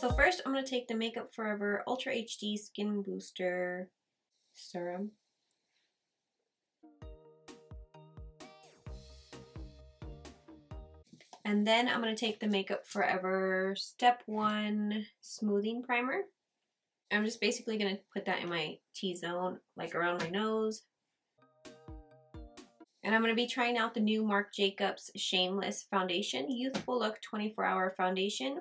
So first I'm going to take the Makeup Forever Ultra HD Skin Booster Serum. And then I'm going to take the Makeup Forever Step 1 Smoothing Primer. I'm just basically going to put that in my T-zone, like around my nose. And I'm going to be trying out the new Marc Jacobs Shameless Foundation, Youthful Look 24-Hour Foundation.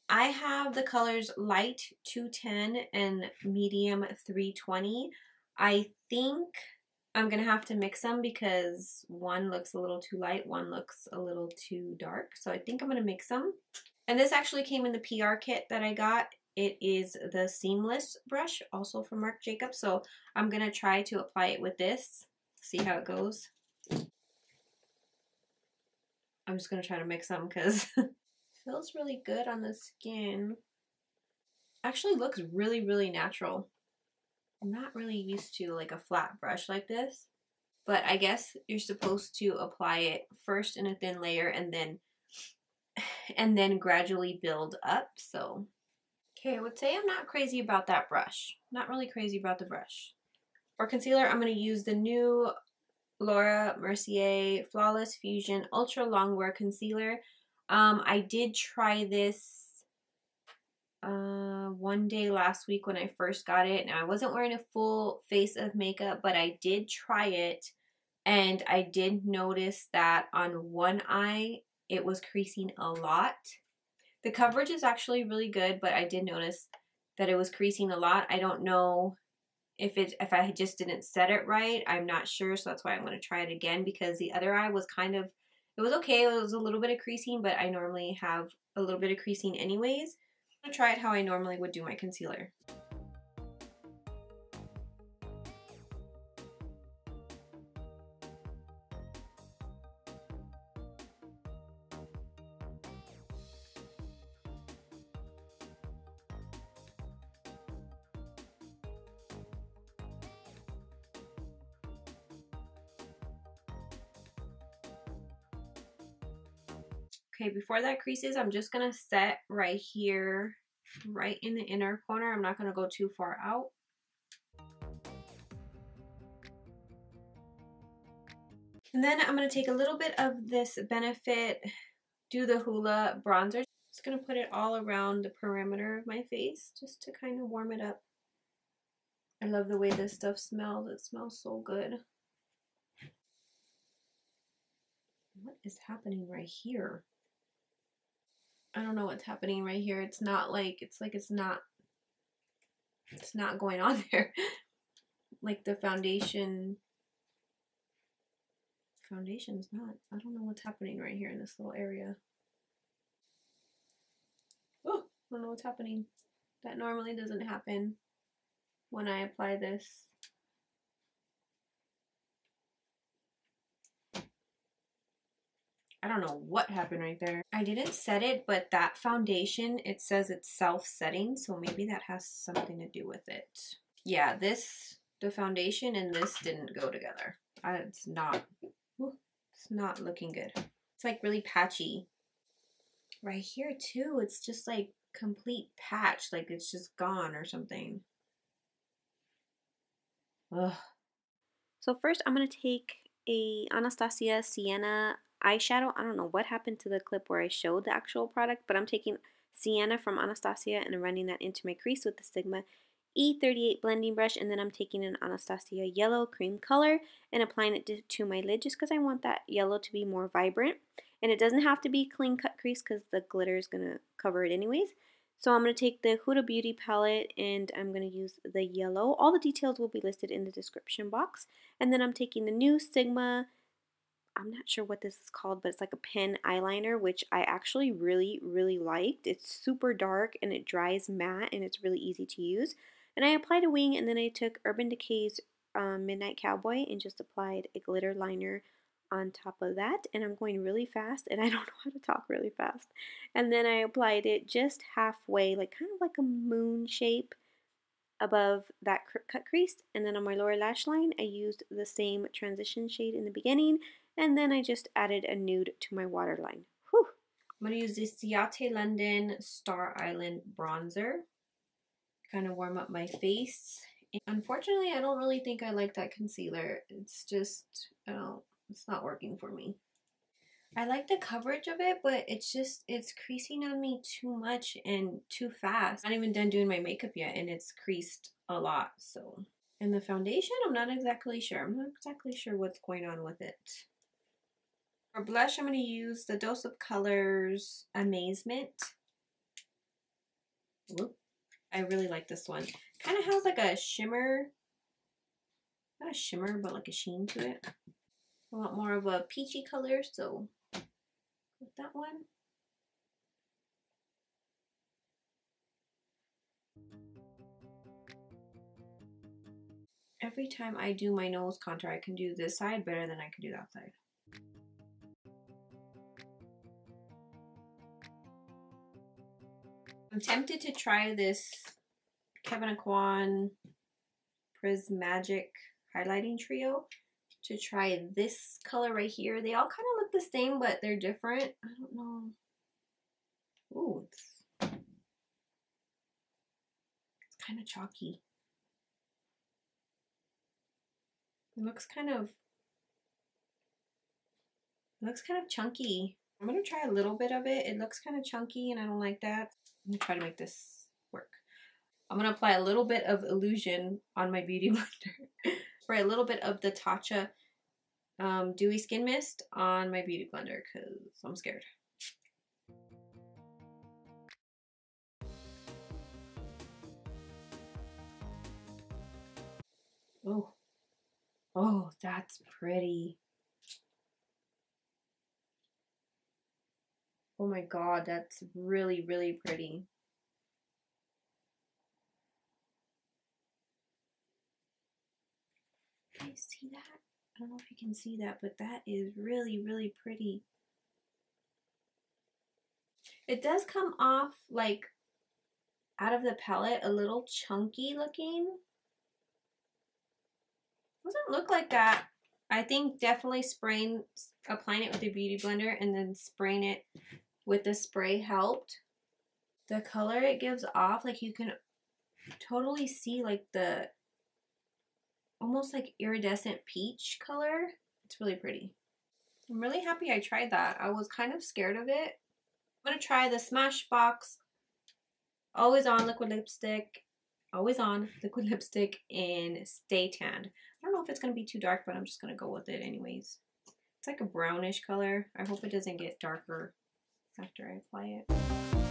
I have the colors Light 210 and Medium 320. I think I'm going to have to mix them because one looks a little too light, one looks a little too dark. So I think I'm going to mix them. And this actually came in the PR kit that I got. It is the Seamless brush, also from Marc Jacobs. So I'm going to try to apply it with this, see how it goes. I'm just going to try to mix them because it feels really good on the skin. Actually looks really, really natural. I'm not really used to like a flat brush like this, but I guess you're supposed to apply it first in a thin layer and then gradually build up. So, okay, I would say I'm not crazy about that brush. Not really crazy about the brush. For concealer, I'm going to use the new Laura Mercier Flawless Fusion Ultra Longwear Concealer. I did try this one day last week when I first got it. Now I wasn't wearing a full face of makeup, but I did try it, and I did notice that on one eye it was creasing a lot. The coverage is actually really good, but I did notice that it was creasing a lot. I don't know if I just didn't set it right. I'm not sure, so that's why I'm going to try it again, because the other eye was kind of, it was okay. It was a little bit of creasing, but I normally have a little bit of creasing anyways. I'm going to try it how I normally would do my concealer. Okay, before that creases, I'm just going to set right here, right in the inner corner. I'm not going to go too far out. And then I'm going to take a little bit of this Benefit Do the Hula bronzer. Just going to put it all around the perimeter of my face just to kind of warm it up. I love the way this stuff smells. It smells so good. What is happening right here? I don't know what's happening right here. It's not like, it's not going on there. Like the foundation's not. I don't know what's happening right here in this little area. Oh, I don't know what's happening. That normally doesn't happen when I apply this. I don't know what happened right there. I didn't set it, but that foundation, it says it's self-setting, so maybe that has something to do with it. Yeah, the foundation and this didn't go together. It's not looking good. It's like really patchy. Right here too, it's just like complete patch, like it's just gone or something. Ugh. So first I'm going to take a Anastasia Sienna eyeshadow. I don't know what happened to the clip where I showed the actual product, but I'm taking Sienna from Anastasia and I'm running that into my crease with the Sigma E38 blending brush, and then I'm taking an Anastasia yellow cream color and applying it to my lid just because I want that yellow to be more vibrant. And it doesn't have to be clean cut crease because the glitter is going to cover it anyways. So I'm going to take the Huda Beauty palette and I'm going to use the yellow. All the details will be listed in the description box. And then I'm taking the new Sigma, I'm not sure what this is called, but it's like a pen eyeliner, which I actually really, really liked. It's super dark and it dries matte and it's really easy to use. And I applied a wing, and then I took Urban Decay's Midnight Cowboy and just applied a glitter liner on top of that. And I'm going really fast, and I don't know how to talk really fast. And then I applied it just halfway, like kind of like a moon shape above that cut crease. And then on my lower lash line, I used the same transition shade in the beginning, and then I just added a nude to my waterline. Whew, I'm going to use this Ciate London Star Island bronzer. Kind of warm up my face. And unfortunately, I don't really think I like that concealer. It's just, it's not working for me. I like the coverage of it, but it's creasing on me too much and too fast. I'm not even done doing my makeup yet, and it's creased a lot, so. And the foundation, I'm not exactly sure. I'm not exactly sure what's going on with it. For blush, I'm going to use the Dose of Colors Amazement. Whoop. I really like this one. Kind of has like a shimmer, not a shimmer, but like a sheen to it. I want more of a peachy color, so with that one. Every time I do my nose contour, I can do this side better than I can do that side. I'm tempted to try this Taquan Prismatic highlighting trio, to try this color right here. They all kind of look the same, but they're different. I don't know. Ooh, it's kind of chalky. It looks kind of chunky. I'm gonna try a little bit of it. It looks kind of chunky and I don't like that. I'm gonna try to make this work. I'm gonna apply a little bit of Illusion on my beauty blender. Spray a little bit of the Tatcha Dewy Skin Mist on my beauty blender because I'm scared. Oh, oh, that's pretty. Oh my god, that's really, really pretty. Can you see that? I don't know if you can see that, but that is really, really pretty. It does come off like out of the palette a little chunky looking. Doesn't look like that. I think definitely applying it with a beauty blender and then spraying it with the spray helped. The color it gives off, like you can totally see like the almost like iridescent peach color. It's really pretty. I'm really happy I tried that. I was kind of scared of it. I'm going to try the Smashbox Always On Liquid Lipstick. Always On Liquid Lipstick in Stay Tanned. I don't know if it's going to be too dark, but I'm just going to go with it anyways. It's like a brownish color. I hope it doesn't get darker after I apply it.